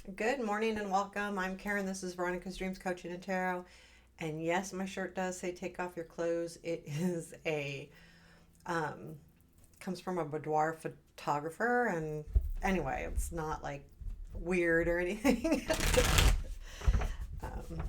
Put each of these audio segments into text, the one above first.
Good morning and welcome. I'm Karen. This is Veronica's Dreams Coaching and Tarot. And yes, my shirt does say take off your clothes. It is um, comes from a boudoir photographer. And anyway, it's not like weird or anything. um,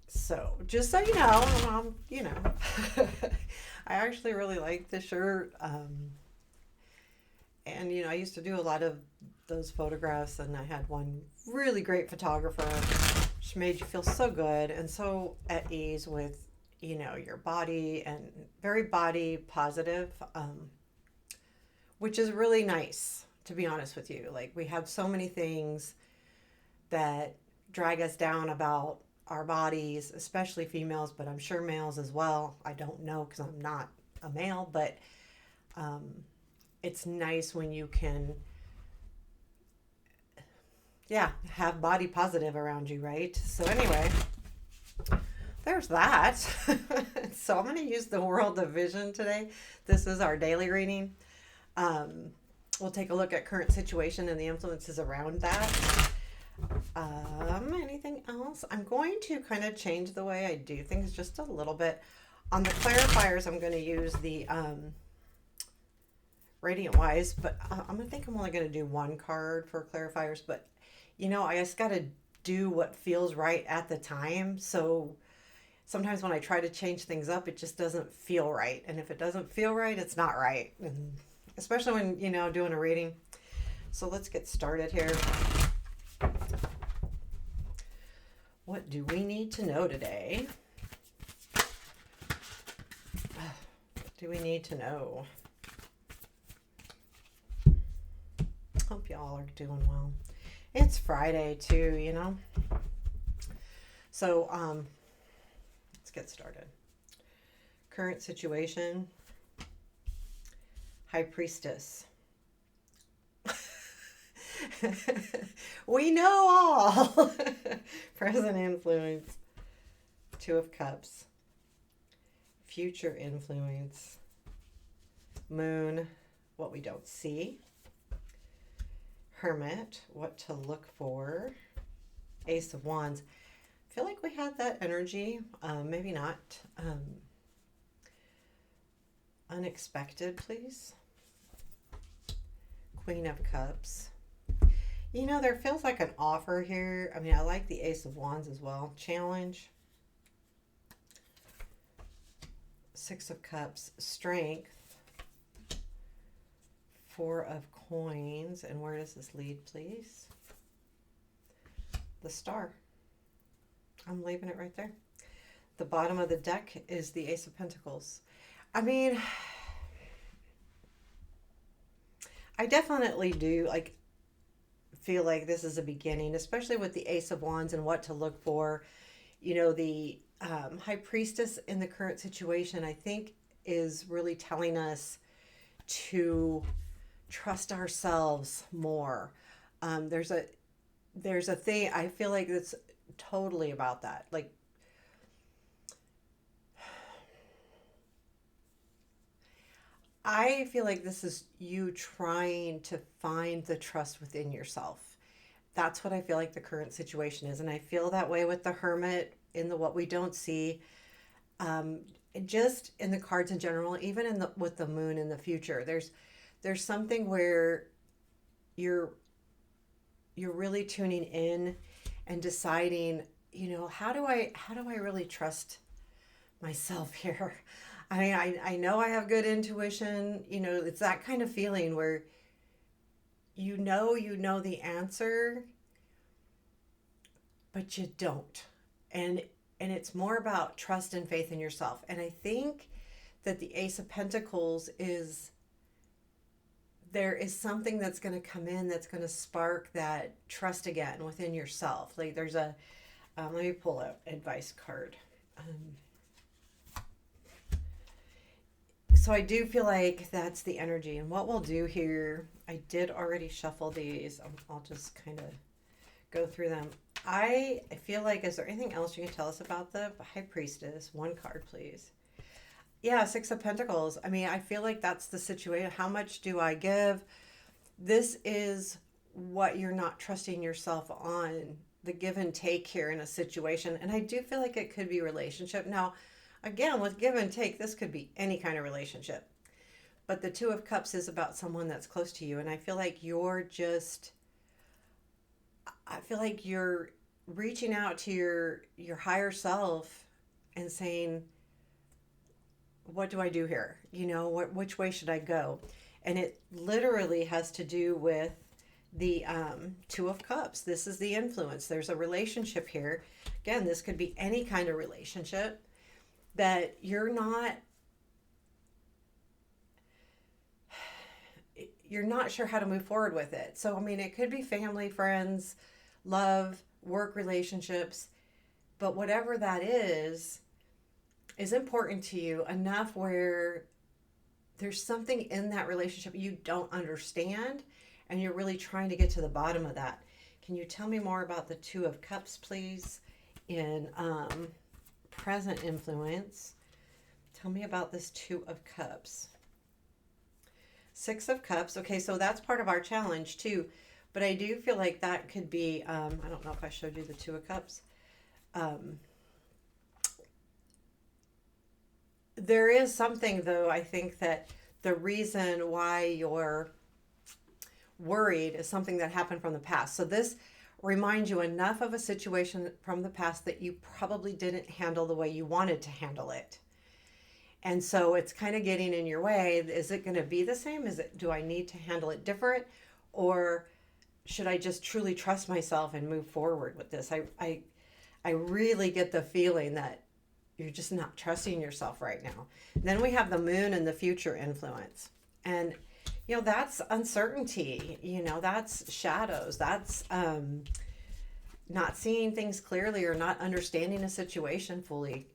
so just so you know, I actually really like the shirt. And I used to do a lot of those photographs, and I had one really great photographer. She made you feel so good and so at ease with your body, and very body positive, which is really nice, to be honest with you. Like, we have so many things that drag us down about our bodies, especially females, but I'm sure males as well. I don't know because I'm not a male, but um, it's nice when you can, yeah, have body positive around you, right? So anyway, there's that. So I'm going to use the world of vision today. This is our daily reading. Um, we'll take a look at current situation and the influences around that. Anything else? I'm going to kind of change the way I do things just a little bit. On the clarifiers, I'm going to use the Radiant Wise, but I'm only going to do one card for clarifiers. But I just got to do what feels right at the time. So sometimes when I try to change things up, it just doesn't feel right. And if it doesn't feel right, it's not right. And especially when, doing a reading. So let's get started here. What do we need to know today? What do we need to know? Hope y'all are doing well. It's Friday too. So let's get started. Current situation. High Priestess. We know all. Present influence. Two of Cups. Future influence. Moon. What we don't see. Hermit. What to look for. Ace of Wands. I feel like we had that energy. Maybe not. Unexpected, please. Queen of Cups. There feels like an offer here. I mean, I like the Ace of Wands as well. Challenge. Six of Cups. Strength. Four of Coins. And where does this lead, please? The Star. I'm leaving it right there. The bottom of the deck is the Ace of Pentacles. I mean, I definitely do feel like this is a beginning, especially with the Ace of Wands and what to look for. The High Priestess in the current situation, I think, is really telling us to trust ourselves more. There's a thing I feel like that's totally about that. Like, I feel like this is you trying to find the trust within yourself. That's what I feel like the current situation is. And I feel that way with the Hermit in the what we don't see. Um, just in the cards in general, even in the with the moon in the future. There's something where you're you're really tuning in and deciding, how do I really trust myself here? I mean, I know I have good intuition. It's that kind of feeling where you know the answer, but you don't. And it's more about trust and faith in yourself. And I think that the Ace of Pentacles is there is something that's going to come in that's going to spark that trust again within yourself. Like, there's a let me pull out advice card. So I do feel like that's the energy. And what we'll do here, I did already shuffle these. I'll just kind of go through them. I feel like, is there anything else you can tell us about the High Priestess? One card, please. Yeah, Six of Pentacles. I mean, I feel like that's the situation. How much do I give? this is what you're not trusting yourself on, the give and take here in a situation. And I do feel like it could be relationship. Now, again, with give and take, this could be any kind of relationship. But the Two of Cups is about someone that's close to you. And I feel like you're reaching out to your higher self and saying, what do I do here? Which way should I go? And it literally has to do with the Two of Cups. This is the influence. There's a relationship here. Again, this could be any kind of relationship that you're not sure how to move forward with it. So, I mean, it could be family, friends, love, work relationships, but whatever that is important to you enough where there's something in that relationship you don't understand, and you're really trying to get to the bottom of that. Can you tell me more about the Two of Cups, please, in present influence? Tell me about this Two of Cups. Six of Cups. Okay, so that's part of our challenge too. But I do feel like that could be, I don't know if I showed you the Two of Cups. There is something, though, I think that the reason why you're worried is something that happened from the past. So this reminds you enough of a situation from the past that you probably didn't handle the way you wanted to handle it. And so it's kind of getting in your way. Is it going to be the same? Do I need to handle it different? Or should I just truly trust myself and move forward with this? I really get the feeling that you're just not trusting yourself right now. Then we have the moon and the future influence. And, that's uncertainty. That's shadows. That's not seeing things clearly or not understanding a situation fully.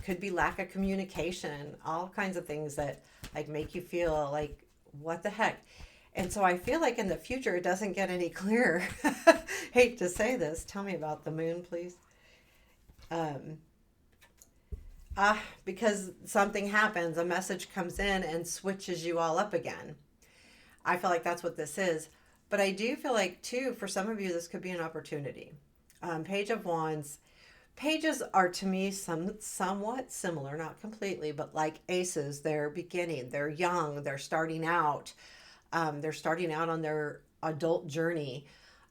Could be lack of communication, all kinds of things that make you feel like, what the heck? And so I feel like in the future, it doesn't get any clearer. Hate to say this. Tell me about the moon, please. Because something happens, a message comes in and switches you all up again. I feel like that's what this is. But I do feel like, too, for some of you, this could be an opportunity. Page of Wands. Pages are, to me, somewhat similar, not completely, but like aces. They're beginning. They're young. They're starting out. They're starting out on their adult journey.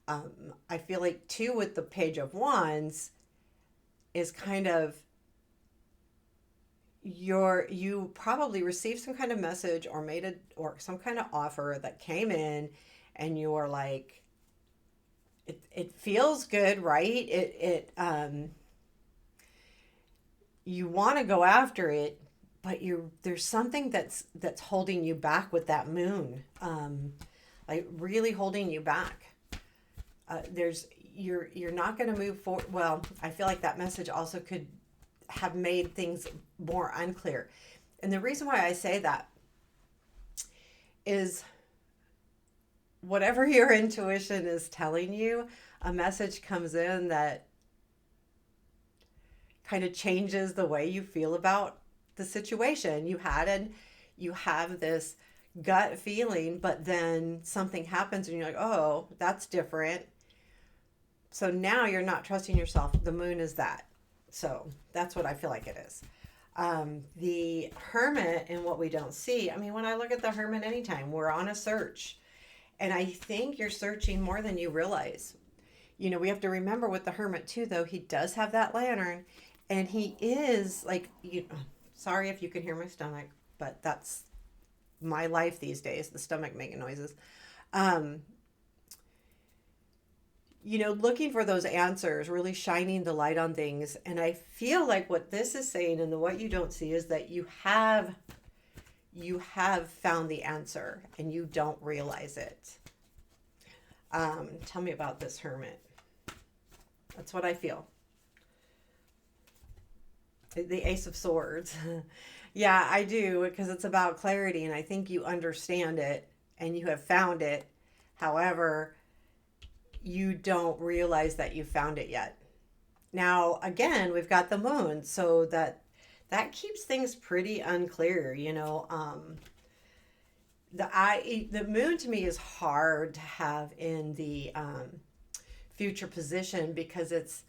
I feel like, too, with the Page of Wands is kind of you probably received some kind of message or some kind of offer that came in, and you're like, it feels good, right? You want to go after it, but there's something that's holding you back with that moon, like really holding you back. You're not going to move forward. Well, I feel like that message also could have made things more unclear. And the reason why I say that is whatever your intuition is telling you, a message comes in that kind of changes the way you feel about the situation you had. And you have this gut feeling, but then something happens and you're like, oh, that's different. So now you're not trusting yourself. The moon is that. So that's what I feel like it is. The Hermit and what we don't see. I mean, when I look at the Hermit anytime, we're on a search. And I think you're searching more than you realize. We have to remember with the Hermit too, though, he does have that lantern. And he is like, sorry if you can hear my stomach, but that's my life these days, the stomach making noises. Looking for those answers, really shining the light on things. And I feel like what this is saying and what you don't see is that you have found the answer and you don't realize it. Tell me about this Hermit. That's what I feel. The Ace of Swords. Yeah, I do, because it's about clarity, and I think you understand it and you have found it. However, you don't realize that you found it yet. Now, again, we've got the moon, so that keeps things pretty unclear, the moon to me is hard to have in the future position because it's,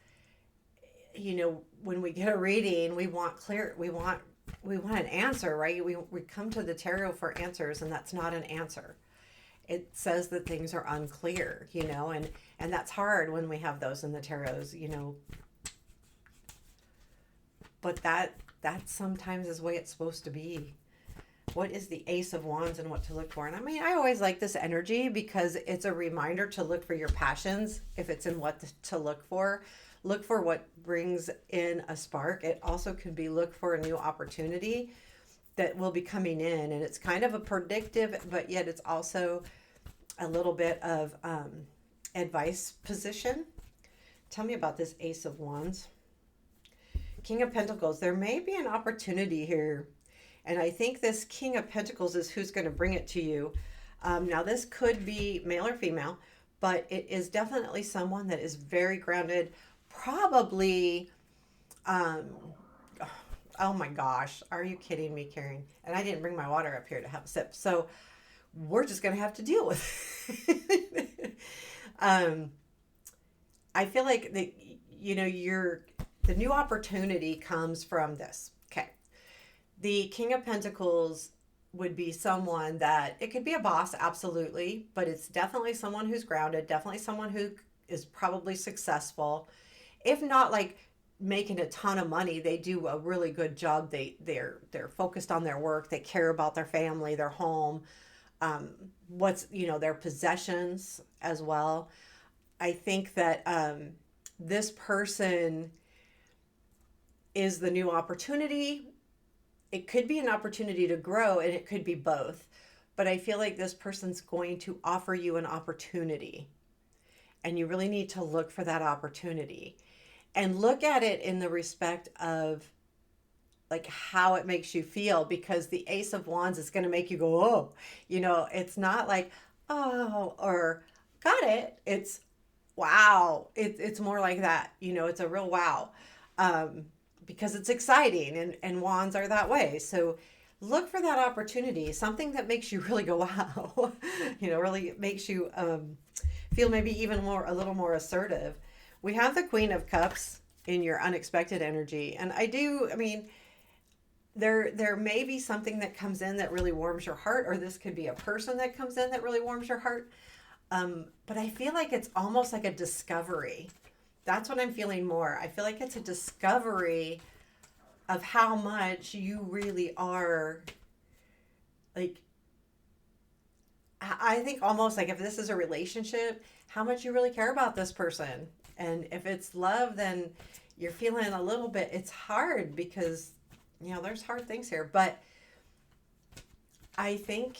when we get a reading, we want an answer, right? We come to the tarot for answers, and that's not an answer. It says that things are unclear, and that's hard when we have those in the tarots. But that sometimes is the way it's supposed to be. What is the Ace of Wands and what to look for? And I mean, I always like this energy because it's a reminder to look for your passions. If it's in what to look for what brings in a spark. It also could be look for a new opportunity that will be coming in. And it's kind of a predictive, but yet it's also a little bit of advice position. Tell me about this Ace of Wands. King of Pentacles. There may be an opportunity here. And I think this King of Pentacles is who's going to bring it to you. Now, this could be male or female, but it is definitely someone that is very grounded. Probably, oh my gosh, are you kidding me, Karen? And I didn't bring my water up here to have a sip. So we're just going to have to deal with it. I feel like the new opportunity comes from this. Okay. The King of Pentacles would be someone that, it could be a boss, absolutely, but it's definitely someone who's grounded, definitely someone who is probably successful. If not like making a ton of money, they do a really good job. They're focused on their work. They care about their family, their home, their possessions as well. I think that this person is the new opportunity. It could be an opportunity to grow, and it could be both. But I feel like this person's going to offer you an opportunity, and you really need to look for that opportunity and look at it in the respect of like how it makes you feel, because the Ace of Wands is going to make you go, oh, it's not like, oh, or got it. It's wow. It's more like that. It's a real wow. Because it's exciting, and wands are that way. So look for that opportunity, something that makes you really go, wow, really makes you feel maybe even a little more assertive. We have the Queen of Cups in your unexpected energy. And there may be something that comes in that really warms your heart, or this could be a person that comes in that really warms your heart. But I feel like it's almost like a discovery. That's what I'm feeling more. I feel like it's a discovery of how much you really are, like, I think almost like if this is a relationship, how much you really care about this person. And if it's love, then you're feeling a little bit, it's hard because, there's hard things here. But I think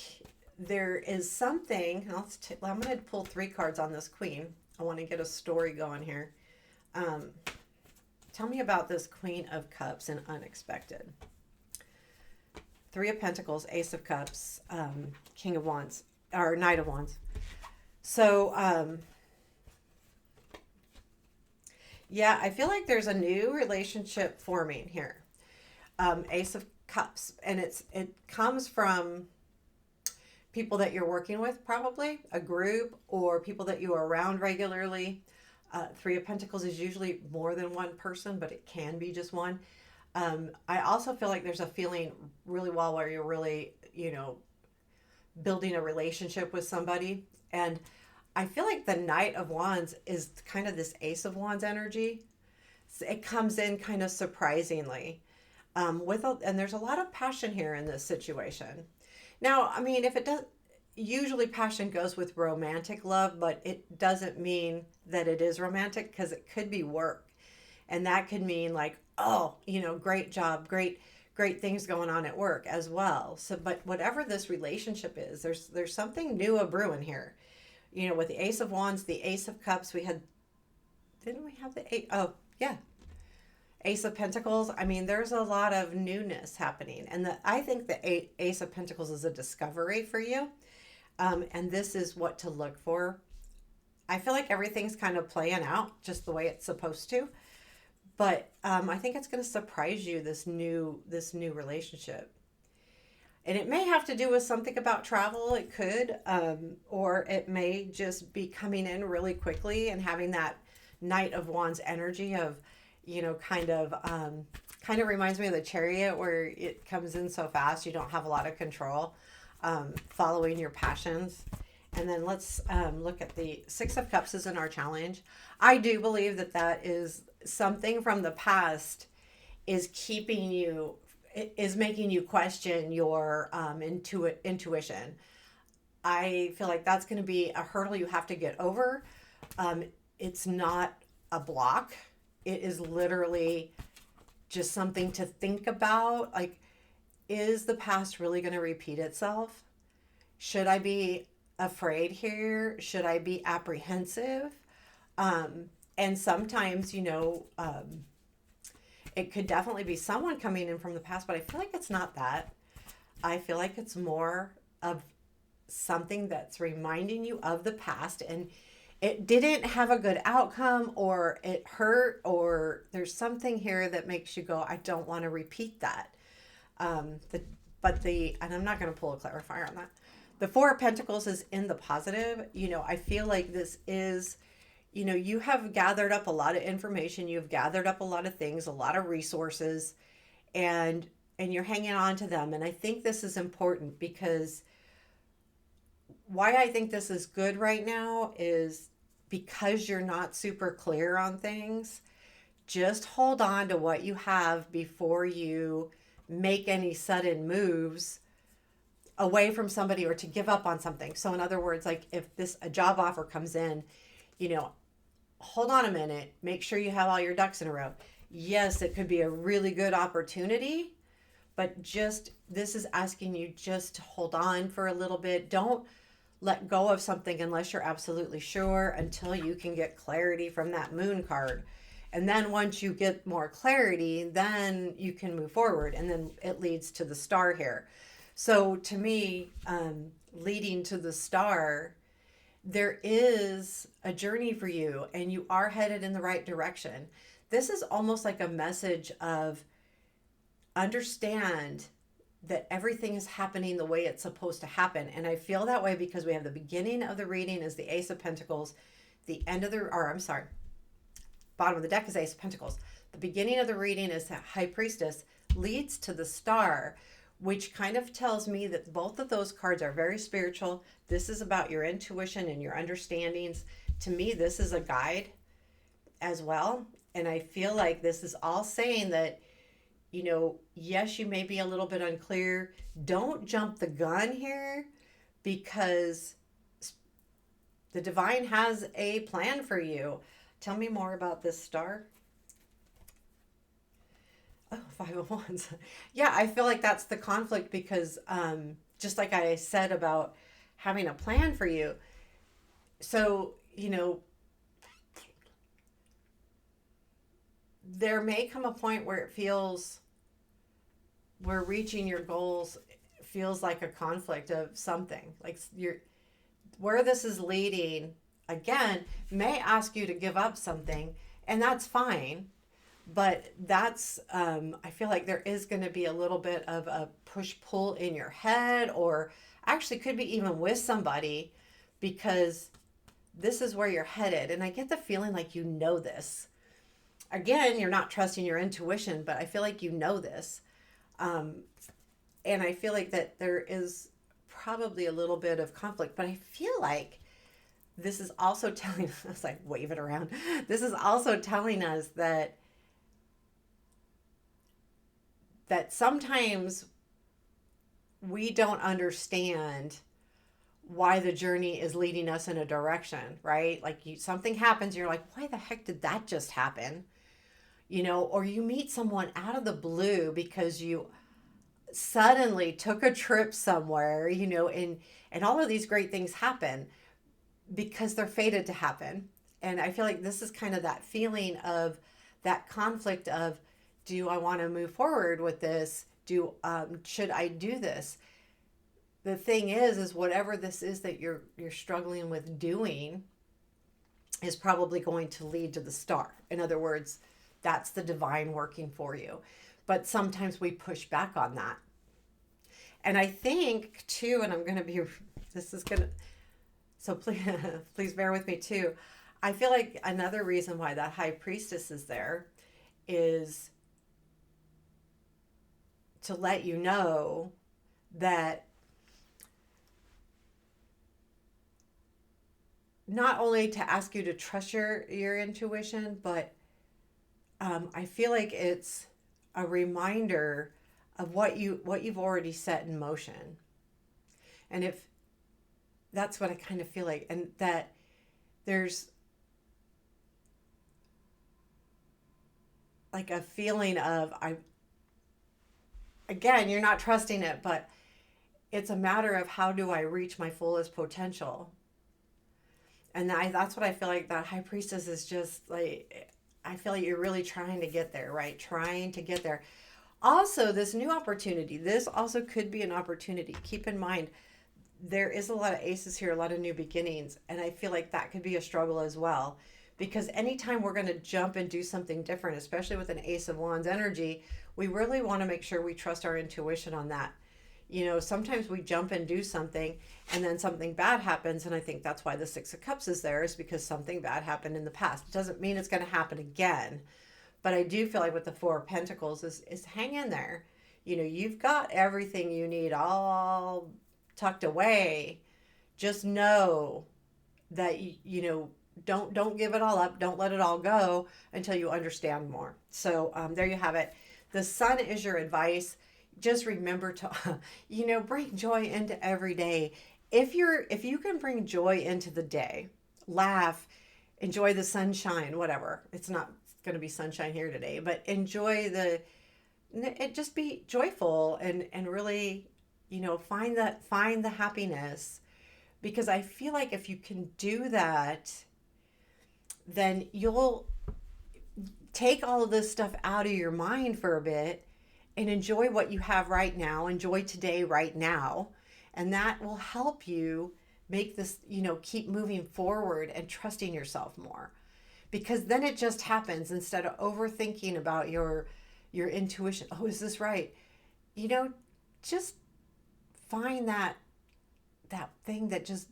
there is something, I'm going to pull 3 cards on this Queen. I want to get a story going here. Tell me about this Queen of Cups and unexpected. 3 of Pentacles, Ace of Cups, King of Wands, or Knight of Wands. So, yeah, I feel like there's a new relationship forming here. Ace of Cups, and it comes from people that you're working with, probably a group, or people that you are around regularly. 3 of Pentacles is usually more than one person, but it can be just one. I also feel like there's a feeling really well where you're really, building a relationship with somebody. And I feel like the Knight of Wands is kind of this Ace of Wands energy. So it comes in kind of surprisingly. And there's a lot of passion here in this situation. Now, if it does, usually passion goes with romantic love, but it doesn't mean that it is romantic, because it could be work. And that could mean like, oh, great job, great things going on at work as well. So, but whatever this relationship is, there's something new a brewing here. With the Ace of Wands, the Ace of Cups, didn't we have the eight? Oh, yeah. Ace of Pentacles. There's a lot of newness happening. And I think the Ace of Pentacles is a discovery for you. And this is what to look for. I feel like everything's kind of playing out just the way it's supposed to. But I think it's going to surprise you, this new relationship. And it may have to do with something about travel, it could, or it may just be coming in really quickly and having that Knight of Wands energy of, kind of reminds me of the Chariot where it comes in so fast you don't have a lot of control, following your passions. And then let's look at the Six of Cups is in our challenge. I do believe that that is something from the past is keeping you, is making you question your intuition. I feel like that's going to be a hurdle you have to get over. It's not a block. It is literally just something to think about. Like, is the past really going to repeat itself? Should I be afraid here? Should I be apprehensive? And sometimes, it could definitely be someone coming in from the past, but I feel like it's not that. I feel like it's more of something that's reminding you of the past and it didn't have a good outcome or it hurt or there's something here that makes you go, I don't want to repeat that. And I'm not going to pull a clarifier on that. The Four of Pentacles is in the positive. I feel like this is, you have gathered up a lot of information. You've gathered up a lot of things, a lot of resources, and you're hanging on to them. And I think this is important because why I think this is good right now is because you're not super clear on things. Just hold on to what you have before you make any sudden moves away from somebody or to give up on something. So in other words, like if a job offer comes in, hold on a minute, make sure you have all your ducks in a row. Yes, it could be a really good opportunity, but this is asking you just to hold on for a little bit. Don't let go of something unless you're absolutely sure until you can get clarity from that moon card. And then once you get more clarity, then you can move forward. And then it leads to the star here. So to me, leading to the star, there is a journey for you and you are headed in the right direction. This is almost like a message of understand that everything is happening the way it's supposed to happen. And I feel that way because we have the beginning of the reading is the Ace of Pentacles. Bottom of the deck is Ace of Pentacles. The beginning of the reading is the High Priestess leads to the star, which kind of tells me that both of those cards are very spiritual. This is about your intuition and your understandings. To me, this is a guide as well. And I feel like this is all saying that, yes, you may be a little bit unclear. Don't jump the gun here because the divine has a plan for you. Tell me more about this star. Oh, Five of Wands. Yeah, I feel like that's the conflict because just like I said about having a plan for you. So, there may come a point where it feels where reaching your goals feels like a conflict of something. Like where this is leading, again, may ask you to give up something, and that's fine. But that's, I feel like there is going to be a little bit of a push-pull in your head, or actually could be even with somebody, because this is where you're headed. And I get the feeling like this. Again, you're not trusting your intuition, but I feel like this. And I feel like that there is probably a little bit of conflict, but I feel like this is also telling us, like wave it around. This is also telling us that sometimes we don't understand why the journey is leading us in a direction, right? Like something happens, you're like, why the heck did that just happen? Or you meet someone out of the blue because you suddenly took a trip somewhere, and all of these great things happen because they're fated to happen. And I feel like this is kind of that feeling of that conflict of, do I want to move forward with this? Should I do this? The thing is whatever this is that you're struggling with doing is probably going to lead to the star. In other words, that's the divine working for you. But sometimes we push back on that. And I think too, and I'm going to be, this is going to, so please, please bear with me too. I feel like another reason why that high priestess is there is to let you know that not only to ask you to trust your intuition, but I feel like it's a reminder of what you've already set in motion. And if that's what I kind of feel like, and that there's like a feeling of I again, you're not trusting it, but it's a matter of how do I reach my fullest potential. And that's what I feel like that high priestess is just like, I feel like you're really trying to get there, right? Trying to get there. Also, this new opportunity, this also could be an opportunity. Keep in mind, there is a lot of aces here, a lot of new beginnings. And I feel like that could be a struggle as well. Because anytime we're going to jump and do something different, especially with an Ace of Wands energy, we really want to make sure we trust our intuition on that. You know, sometimes we jump and do something and then something bad happens. And I think that's why the Six of Cups is there, is because something bad happened in the past. It doesn't mean it's going to happen again. But I do feel like with the Four of Pentacles is hang in there. You know, you've got everything you need all tucked away. Just know that, you know, don't give it all up. Don't let it all go until you understand more. So there you have it. The sun is your advice. Just remember to, you know, bring joy into every day. If you can bring joy into the day, laugh, enjoy the sunshine, whatever. It's not going to be sunshine here today, but enjoy just be joyful and really, you know, find the happiness, because I feel like if you can do that, then you'll take all of this stuff out of your mind for a bit and enjoy what you have right now. Enjoy today right now. And that will help you make this, you know, keep moving forward and trusting yourself more. Because then it just happens instead of overthinking about your intuition. Oh, is this right? You know, just find that thing that just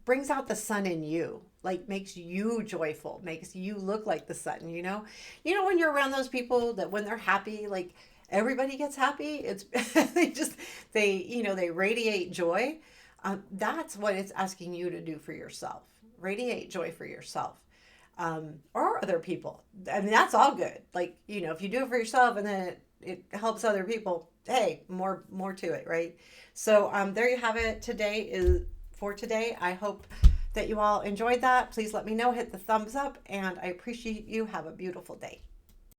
brings out the sun in you, like makes you joyful, makes you look like the sun, you know? You know, when you're around those people that when they're happy, like everybody gets happy. It's they radiate joy. That's what it's asking you to do for yourself. Radiate joy for yourself. Or other people. I mean, that's all good. Like, you know, if you do it for yourself and then it helps other people, hey, more to it, right? So there you have it. For today. I hope that you all enjoyed that. Please let me know. Hit the thumbs up, and I appreciate you. Have a beautiful day.